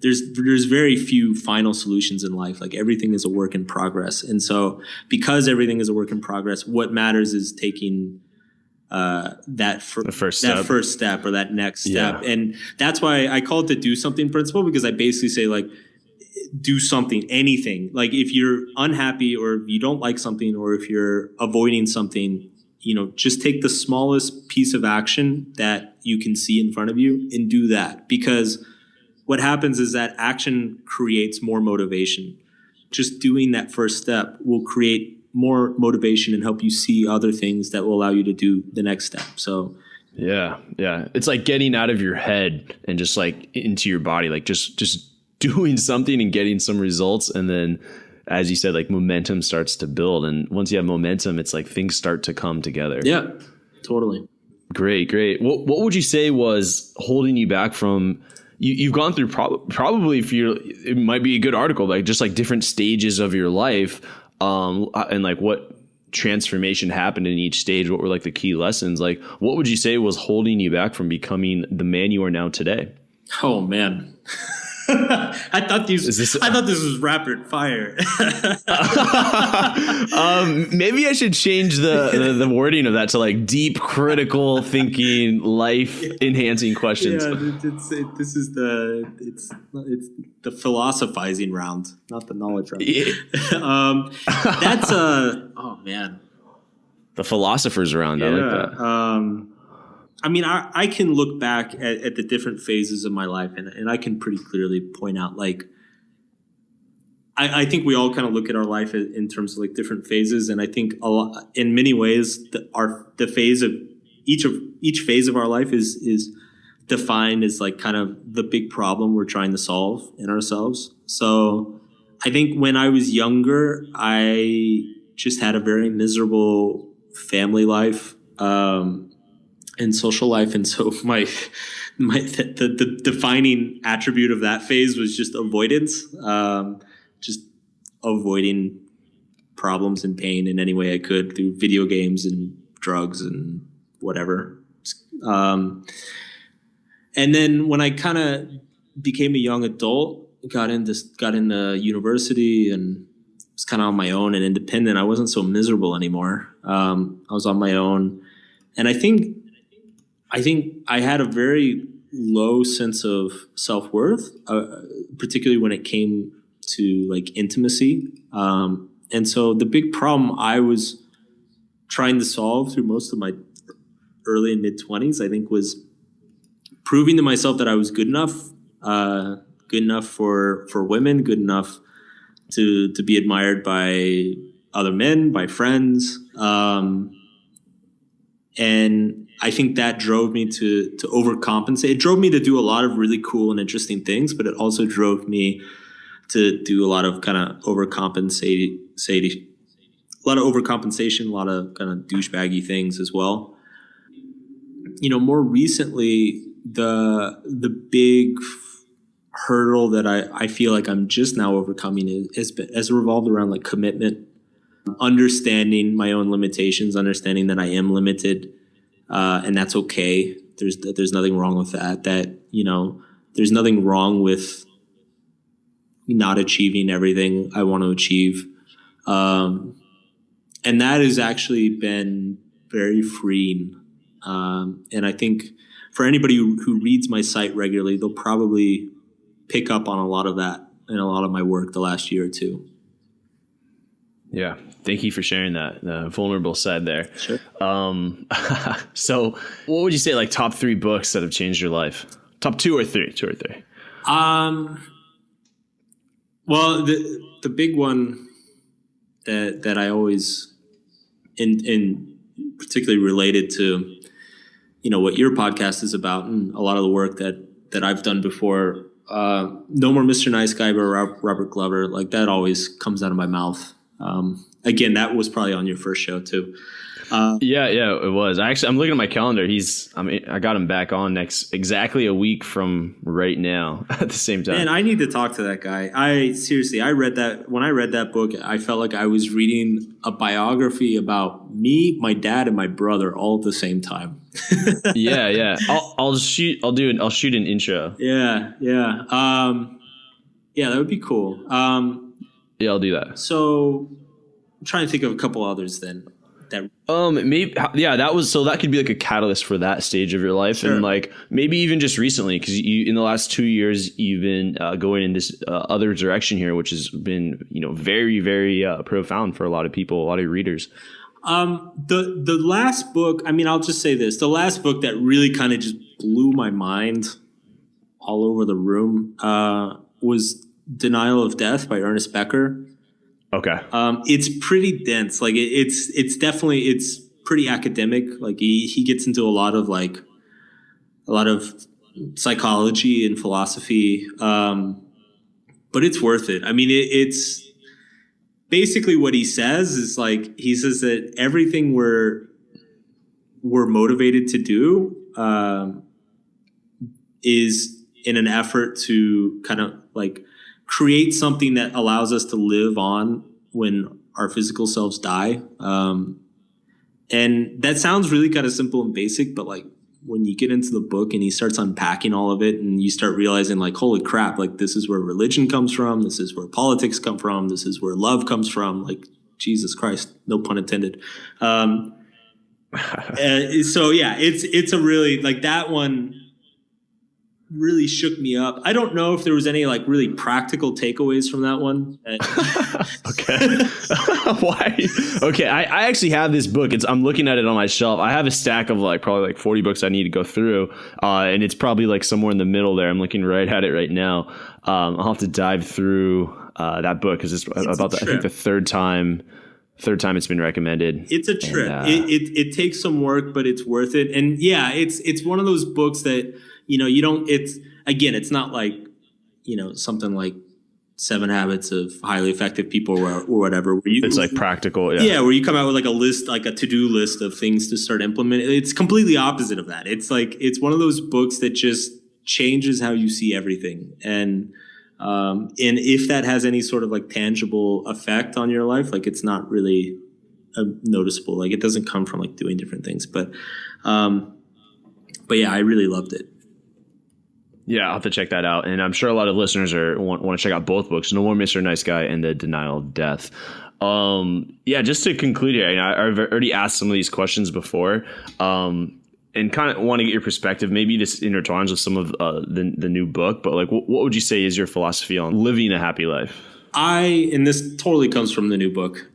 there's very few final solutions in life. Like everything is a work in progress. And so because everything is a work in progress, what matters is taking that first step or that next step. Yeah. And that's why I call it the do something principle, because I basically say like, do something, anything. Like if you're unhappy or you don't like something, or if you're avoiding something, just take the smallest piece of action that you can see in front of you and do that. Because what happens is that action creates more motivation. Just doing that first step will create more motivation and help you see other things that will allow you to do the next step. So yeah. It's like getting out of your head and just like into your body, like just doing something and getting some results. And then, as you said, like momentum starts to build. And once you have momentum, it's like things start to come together. Yeah, totally. Great. What would you say was holding you back from, you've gone through probably, it might be a good article, like just like different stages of your life, and like what transformation happened in each stage. What were like the key lessons? Like, what would you say was holding you back from becoming the man you are now today? Oh man. I thought this was rapid fire. Maybe I should change the wording of that to like deep, critical thinking, life enhancing questions. Yeah, this is the philosophizing round, not the knowledge round. Yeah. That's oh man, the philosopher's round. Yeah. I like that. I mean, I can look back at the different phases of my life, and I can pretty clearly point out, like, I think we all kind of look at our life in terms of like different phases, and I think in many ways, the phase of each phase of our life is defined as like kind of the big problem we're trying to solve in ourselves. So I think when I was younger, I just had a very miserable family life. And social life, and so the defining attribute of that phase was just avoidance, just avoiding problems and pain in any way I could through video games and drugs and whatever. And then when I kind of became a young adult, got into university and was kind of on my own and independent, I wasn't so miserable anymore. I was on my own, and I think I had a very low sense of self-worth, particularly when it came to like intimacy. And so the big problem I was trying to solve through most of my early and mid-20s, I think, was proving to myself that I was good enough for women, good enough to be admired by other men, by friends. And I think that drove me to overcompensate. It drove me to do a lot of really cool and interesting things, but it also drove me to do a lot of kind of overcompensation, a lot of kind of douchebaggy things as well. More recently, the big hurdle that I feel like I'm just now overcoming has revolved around like commitment, understanding my own limitations, understanding that I am limited. And that's okay. There's nothing wrong with that. There's nothing wrong with not achieving everything I want to achieve. And that has actually been very freeing. And I think for anybody who reads my site regularly, they'll probably pick up on a lot of that in a lot of my work the last year or two. Yeah. Thank you for sharing that, the vulnerable side there. Sure. So what would you say, like top 3 books that have changed your life? Top 2 or 3? Well, the big one that I always, in particularly related to, what your podcast is about and a lot of the work that I've done before, No More Mr. Nice Guy by Robert Glover, like that always comes out of my mouth. Again, that was probably on your first show too. Yeah, it was. I'm looking at my calendar. I got him back on exactly a week from right now at the same time. Man, I need to talk to that guy. When I read that book, I felt like I was reading a biography about me, my dad, and my brother all at the same time. Yeah. I'll shoot an intro. Yeah. Yeah, that would be cool. Yeah, I'll do that. So I'm trying to think of a couple others then. That could be like a catalyst for that stage of your life. Sure. And like maybe even just recently, because you in the last 2 years you've been going in this other direction here, which has been very, very profound for a lot of people, a lot of readers. The last book, I mean, I'll just say this: the last book that really kind of just blew my mind all over the room was Denial of Death by Ernest Becker. Okay. It's pretty dense. Like it's definitely pretty academic. Like he gets into a lot of psychology and philosophy. But it's worth it. I mean, it's basically what he says is like, he says that everything we're motivated to do is in an effort to kind of like create something that allows us to live on when our physical selves die. And that sounds really kind of simple and basic, but like when you get into the book and he starts unpacking all of it and you start realizing like, holy crap, like this is where religion comes from. This is where politics come from. This is where love comes from. Like, Jesus Christ, no pun intended. So yeah, it's a really, like, that one really shook me up. I don't know if there was any like really practical takeaways from that one. Okay. Why? Okay. I actually have this book. I'm looking at it on my shelf. I have a stack of probably 40 books I need to go through. And it's probably like somewhere in the middle there. I'm looking right at it right now. I'll have to dive through that book because it's about I think the third time it's been recommended. It's a trip. It takes some work, but it's worth it. And yeah, it's one of those books that, it's not like, something like 7 Habits of Highly Effective People or whatever. It's like practical. Yeah. Where you come out with like a list, like a to-do list of things to start implementing. It's completely opposite of that. It's like, it's one of those books that just changes how you see everything. And if that has any sort of like tangible effect on your life, like it's not really noticeable. Like it doesn't come from like doing different things, but yeah, I really loved it. Yeah, I'll have to check that out. And I'm sure a lot of listeners want to check out both books, No More Mr. Nice Guy and The Denial of Death. Just to conclude here, I've already asked some of these questions before and kind of want to get your perspective. Maybe this intertwines with some of the new book, but like, what would you say is your philosophy on living a happy life? And this totally comes from the new book.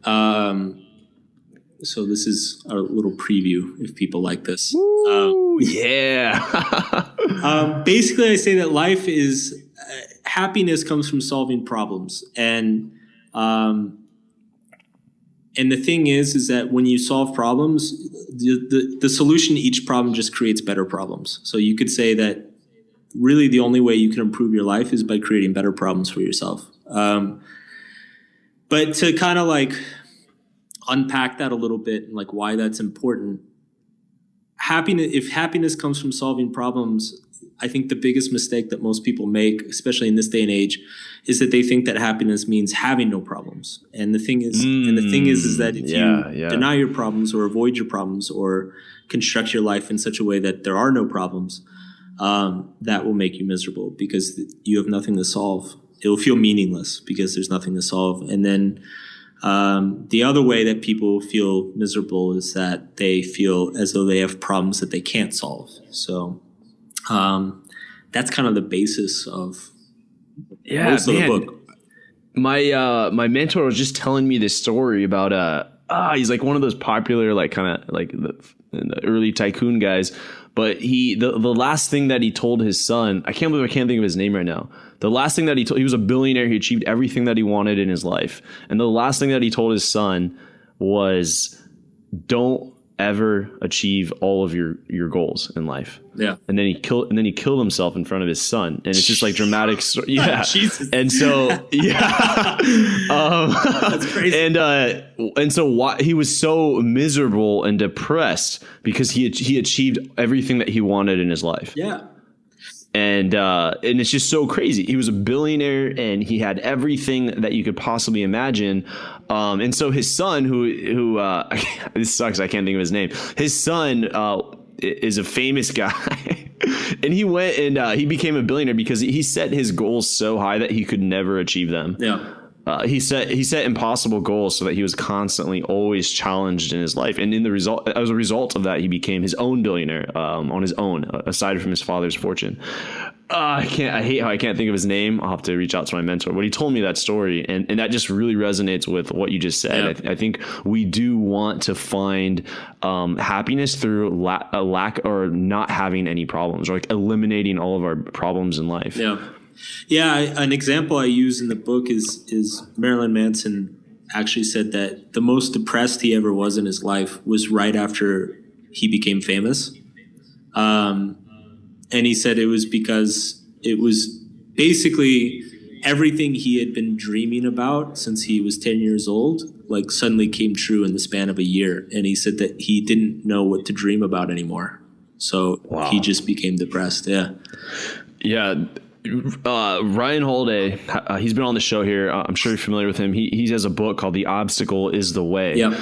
So this is a little preview if people like this. Yeah. Basically, I say that life is happiness comes from solving problems, and the thing is that when you solve problems, the solution to each problem just creates better problems. So you could say that really the only way you can improve your life is by creating better problems for yourself. But to kind of like unpack that a little bit and like why that's important. If happiness comes from solving problems, I think the biggest mistake that most people make, especially in this day and age, is that they think that happiness means having no problems. And the thing is, that if you deny your problems or avoid your problems or construct your life in such a way that there are no problems, that will make you miserable because you have nothing to solve. It will feel meaningless because there's nothing to solve. And then the other way that people feel miserable is that they feel as though they have problems that they can't solve. So that's kind of the basis of most of the book. My mentor was just telling me this story about he's like one of those popular like kind of like the early tycoon guys, but the last thing that he told his son, I can't think of his name right now. The last thing that he was a billionaire. He achieved everything that he wanted in his life. And the last thing that he told his son was, don't ever achieve all of your goals in life. Yeah. And then he killed himself in front of his son, and it's just like dramatic. Yeah. Jesus. And so, yeah. That's crazy. And so why he was so miserable and depressed because he achieved everything that he wanted in his life. Yeah. And it's just so crazy. He was a billionaire and he had everything that you could possibly imagine. And so his son, who this sucks, I can't think of his name. His son is a famous guy, and he went and he became a billionaire because he set his goals so high that he could never achieve them. Yeah. He set impossible goals so that he was constantly always challenged in his life, and as a result of that, he became his own billionaire on his own, aside from his father's fortune. I hate how I can't think of his name. I'll have to reach out to my mentor. But he told me that story, and that just really resonates with what you just said. Yeah. I think we do want to find happiness through a lack or not having any problems, or like eliminating all of our problems in life. Yeah. Yeah, an example I use in the book is Marilyn Manson actually said that the most depressed he ever was in his life was right after he became famous. And he said it was because it was basically everything he had been dreaming about since he was 10 years old, like suddenly came true in the span of a year. And he said that he didn't know what to dream about anymore. So He just became depressed. Yeah. Yeah. Ryan Holiday, he's been on the show here. I'm sure you're familiar with him. He has a book called The Obstacle is the Way. Yeah.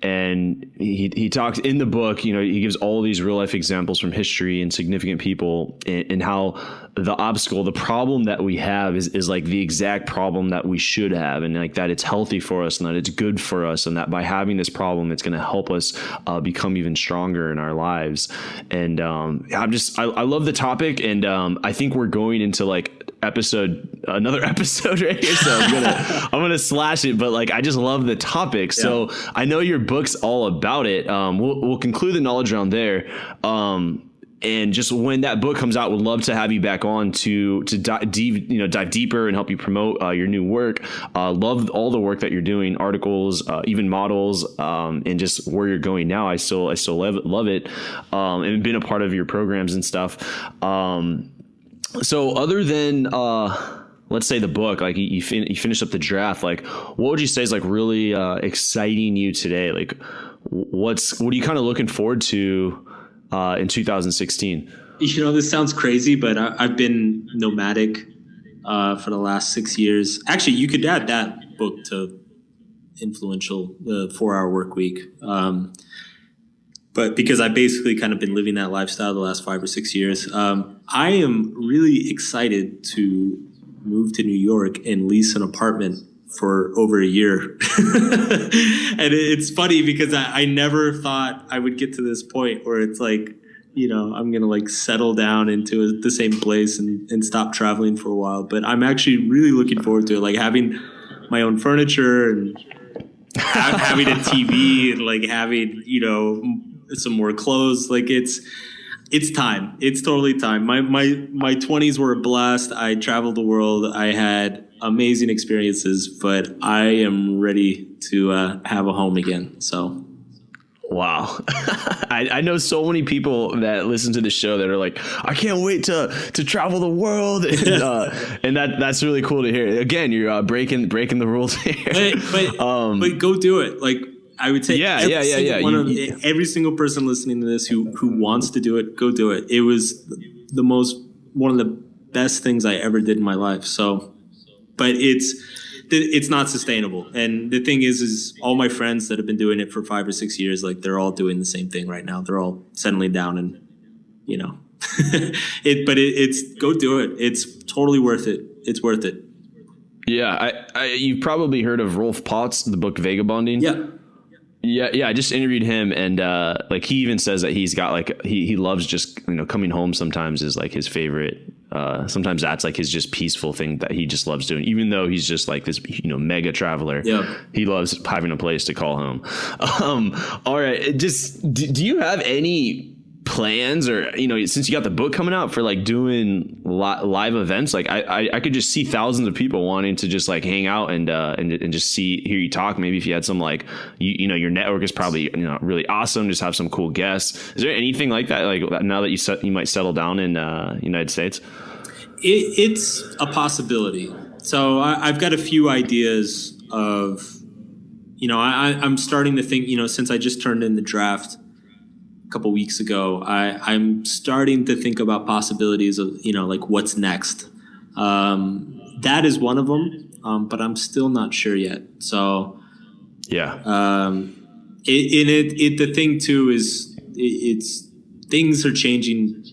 And he talks in the book, he gives all these real life examples from history and significant people, and how the obstacle, the problem that we have is like the exact problem that we should have, and like that it's healthy for us and that it's good for us, and that by having this problem, it's going to help us become even stronger in our lives. And I love the topic, and I think we're going into like another episode right here, so I'm gonna slash it, but like I just love the topic. So I know your book's all about it. We'll conclude the knowledge round there, and just when that book comes out, would love to have you back on to dive deeper and help you promote your new work. Love all the work that you're doing, articles, even models, and just where you're going now. I still love it, and been a part of your programs and stuff. So other than, let's say the book, like you finished up the draft, like what would you say is like really exciting you today? Like what are you kind of looking forward to in 2016? This sounds crazy, but I've been nomadic for the last 6 years. Actually, you could add that book to Influential, the 4-Hour Work Week. But because I've basically kind of been living that lifestyle the last 5 or 6 years, I am really excited to move to New York and lease an apartment for over a year. And it's funny because I never thought I would get to this point where it's like, I'm going to like settle down into the same place and stop traveling for a while. But I'm actually really looking forward to it, like having my own furniture and having a TV and like having, some more clothes. Like it's time. It's totally time. My 20s were a blast. I traveled the world. I had amazing experiences, but I am ready to have a home again. So. Wow. I know so many people that listen to the show that are like, I can't wait to travel the world. And that's really cool to hear. Again, you're breaking the rules here. But go do it. Like, I would say every single person listening to this who wants to do it, go do it. It was one of the best things I ever did in my life. So, but it's not sustainable. And the thing is all my friends that have been doing it for 5 or 6 years, like they're all doing the same thing right now. They're all settling down and, it's go do it. It's totally worth it. It's worth it. Yeah. You've probably heard of Rolf Potts, the book Vagabonding. Yeah. Yeah. I just interviewed him, and like he even says that he's got like he loves just coming home sometimes is like his favorite. Sometimes that's like his just peaceful thing that he just loves doing, even though he's just like this mega traveler. Yeah, he loves having a place to call home. All right, just do you have any plans, or since you got the book coming out, for like doing live events? Like I could just see thousands of people wanting to just like hang out and just hear you talk. Maybe if you had some like your network is probably really awesome, just have some cool guests. Is there anything like that, like now that you might settle down in United States? It's a possibility. So I've got a few ideas of I'm starting to think, since I just turned in the draft couple weeks ago, I'm starting to think about possibilities of like what's next. That is one of them, but I'm still not sure yet. So yeah, the thing too is it's things are changing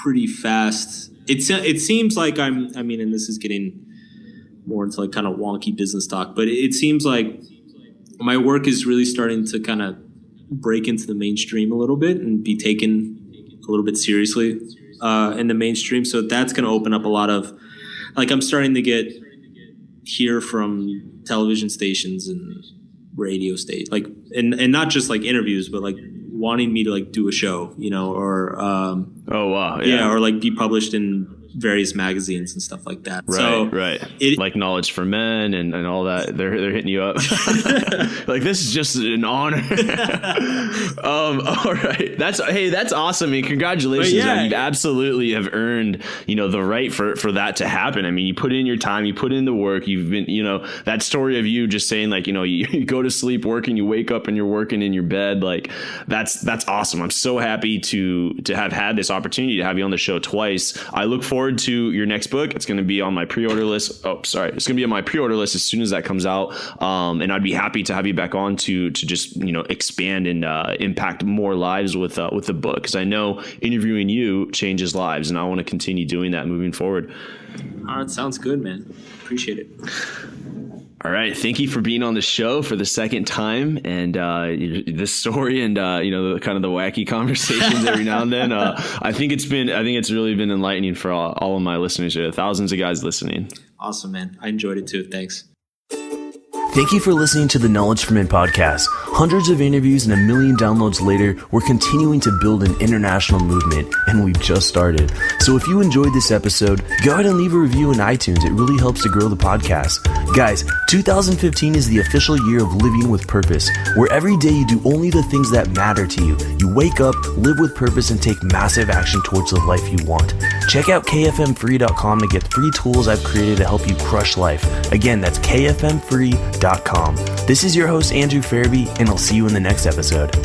pretty fast. It seems like and this is getting more into like kind of wonky business talk, but it seems like my work is really starting to kind of break into the mainstream a little bit and be taken a little bit seriously in the mainstream. So that's going to open up a lot of, like, I'm starting to hear from television stations and radio stations, like, and not just like interviews, but like wanting me to like do a show, or oh wow, yeah, or like be published in various magazines and stuff like that. Right, so right. Like Knowledge for Men and all that. They're hitting you up. Like, this is just an honor. All right. That's awesome. I mean, congratulations. Yeah. Man. You absolutely have earned, the right for that to happen. I mean, you put in your time, you put in the work, you've been, that story of you just saying like, you go to sleep working, you wake up and you're working in your bed. Like, that's awesome. I'm so happy to have had this opportunity to have you on the show twice. I look forward to your next book. It's going to be on my pre-order list. It's going to be on my pre-order list as soon as that comes out. And I'd be happy to have you back on to just, expand and impact more lives with the book. Because I know interviewing you changes lives, and I want to continue doing that moving forward. All right. Sounds good, man. Appreciate it. All right. Thank you for being on the show for the second time, and this story and the kind of the wacky conversations every now and then. I think it's really been enlightening for all of my listeners. There are thousands of guys listening. Awesome, man. I enjoyed it too. Thanks. Thank you for listening to the Knowledge for Men podcast. Hundreds of interviews and 1 million downloads later, we're continuing to build an international movement, and we've just started. So if you enjoyed this episode, go ahead and leave a review in iTunes. It really helps to grow the podcast. Guys, 2015 is the official year of living with purpose, where every day you do only the things that matter to you. You wake up, live with purpose, and take massive action towards the life you want. Check out kfmfree.com to get free tools I've created to help you crush life. Again, that's kfmfree.com. This is your host, Andrew Farabee, and I'll see you in the next episode.